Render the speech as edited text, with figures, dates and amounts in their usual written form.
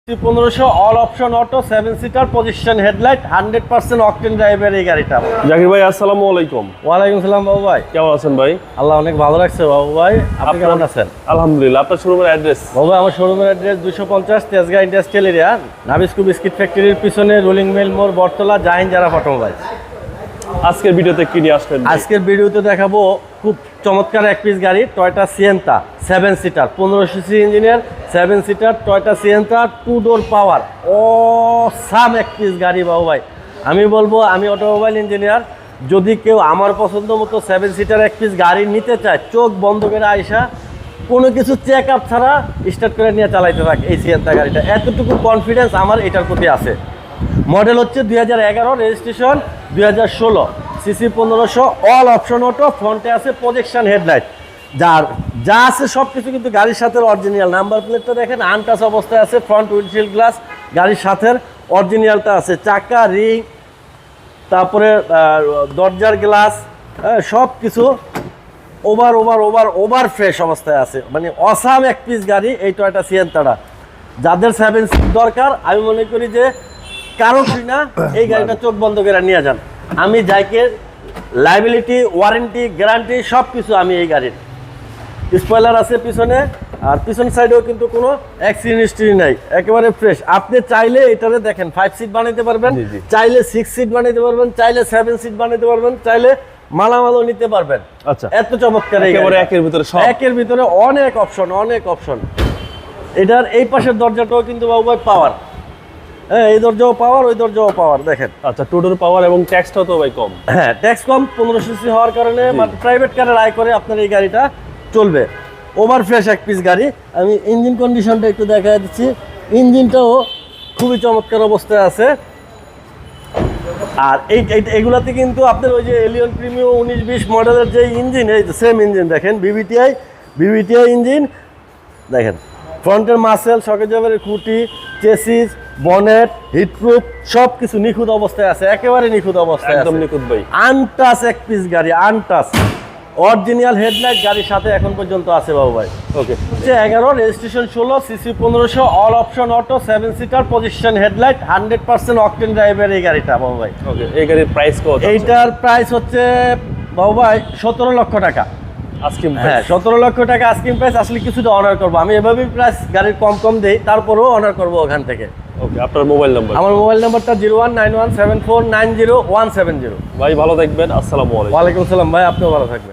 1500 all option auto 7 seater position headlight 100% octane ড্রাইভের এই গাড়িটা। জাকির ভাই আসসালামু আলাইকুম। ওয়ালাইকুম সালাম বাবু ভাই, কেমন আছেন ভাই? আল্লাহ অনেক ভালো রাখছে বাবু ভাই, আপনি কেমন আছেন? আলহামদুলিল্লাহ। আপনার শোরুমের অ্যাড্রেস? বাবু ভাই আমার শোরুমের address 250 Tejgaon industrial area, Nabisco biscuit ফ্যাক্টরির পিছনে রোলিং মিল মোড়, বটতলা, জাহিন জারা অটোমোবাইলস। আজকের ভিডিওতে কি নিয়ে আসলেন? আজকের ভিডিওতে দেখাবো খুব চমৎকার এক পিস গাড়ি, টয়োটা সিয়েন্তা 7 সিটার 1500 সিসি ইঞ্জিনের 7 সিটার টয়োটা সিয়েন্তা 2 ডোর পাওয়ার। সাম এক পিস গাড়ি বাবু ভাই। আমি বলবো, আমি অটোমোবাইল ইঞ্জিনিয়ার, যদি কেউ আমার পছন্দ মতো 7 সিটার এক পিস গাড়ি নিতে চায়, চোখ বন্ধ করে আইসা কোনো কিছু চেক আপ ছাড়া স্টার্ট করে নিয়ে চালাইতে থাকে এই সিয়েন্তা গাড়িটা। এতটুকু কনফিডেন্স আমার এটার প্রতি আছে। মডেল হচ্ছে 2011, registration 2016, CC 1500, all option auto, ফ্রন্টে আছে প্রজেকশন হেডলাইট। যা আছে সব কিছু কিন্তু গাড়ির সাথে অরিজিনাল। নাম্বার প্লেটটা দেখেন আনটাচ অবস্থায় আছে, ফ্রন্ট উইন্ডশিল্ড গ্লাস গাড়ির সাথে অরিজিনালটা আছে, চাকা, রিং, তারপরে দরজার গ্লাস, সব কিছু ওভার ফ্রেশ অবস্থায় আছে। মানে অসাম এক পিস গাড়ি এই টয়োটা সিয়েন্তাটা। যাদের 7 সিট দরকার, আমি মনে করি যে কারো না এই গাড়িটা চোখ বন্ধ করে নিয়ে যান। আমি যাইকে লাইবিলিটি, ওয়ারেন্টি, গ্যারান্টি সব কিছু আমি এই গাড়ির। স্পয়লার আছে পিছনে, আর পিছন সাইডেও কিন্তু কোনো অ্যাক্সিডেন্ট হিস্ট্রি নাই, একেবারে ফ্রেশ। আপনি চাইলে এটারে দেখেন 5 সিট বানাইতে পারবেন, চাইলে 6 সিট বানাইতে পারবেন, চাইলে 7 সিট বানাইতে পারবেন, চাইলে মালামালও নিতে পারবেন। আচ্ছা, এত চমৎকার এই একেবারে একের ভিতরে সব, একের ভিতরে অনেক অপশন। এটার এই পাশের দরজাটাও কিন্তু বাবু ভাই পাওয়ার। হ্যাঁ, এই দরজাও পাওয়ার, ওই দরজাও পাওয়ার দেখেন। আচ্ছা, টোটাল পাওয়ার এবং ট্যাক্সটাও তো ভাই কম। হ্যাঁ, ট্যাক্স কম, 1500 সিসি হওয়ার কারণে প্রাইভেট কারের আয় করে আপনার এই গাড়িটা চলবে। ওভার ফ্রেশ এক পিস গাড়ি। আমি ইঞ্জিন কন্ডিশনটা একটু দেখা দিচ্ছি। ইঞ্জিনটাও খুবই চমৎকার অবস্থায় আছে। আর এগুলাতে কিন্তু আপনার ওই যে এলিয়ন প্রিমিয়াম 19-20 মডেলের যে ইঞ্জিন, এই সেম ইঞ্জিন দেখেন, বিবিটিআই ইঞ্জিন দেখেন। ফ্রন্টের মাসেল, শকের জাবের খুঁটি, চেসিস, বনেট, হিটপ্রুফ সব কিছু নিখুঁত অবস্থায় আছে, একেবারে নিখুঁত অবস্থায়, একদম নিখুঁত ভাই। আনটাচ এক পিস গাড়ি, আনটাচ অরিজিনাল হেডলাইট গাড়ির সাথে এখন পর্যন্ত আছে বাবু ভাই। ওকে, 11, registration 16, CC 1500, all option auto, 7 seater position headlight, 100% octane ড্রাইভের এই গাড়িটা বাবু ভাই। ওকে, এই গাড়ির প্রাইস কত? এইটার প্রাইস হচ্ছে বাবু ভাই 17 লক্ষ টাকা। Asking price? হ্যাঁ, 17 লক্ষ টাকা আস্কিং প্রাইস। আসলে কিছুটা অনার করবো, আমি এভাবেই প্রাইস গাড়ির কম দেই, তারপরেও অনার করবো ওখান থেকে। ওকে, আপনার মোবাইল নাম্বার? আমার মোবাইল নাম্বারটা 01917490 170। ভাই ভালো থাকবেন, আসসালামু আলাইকুম। ওয়ালাইকুম আসসালাম ভাই, আপনিও ভালো থাকবেন।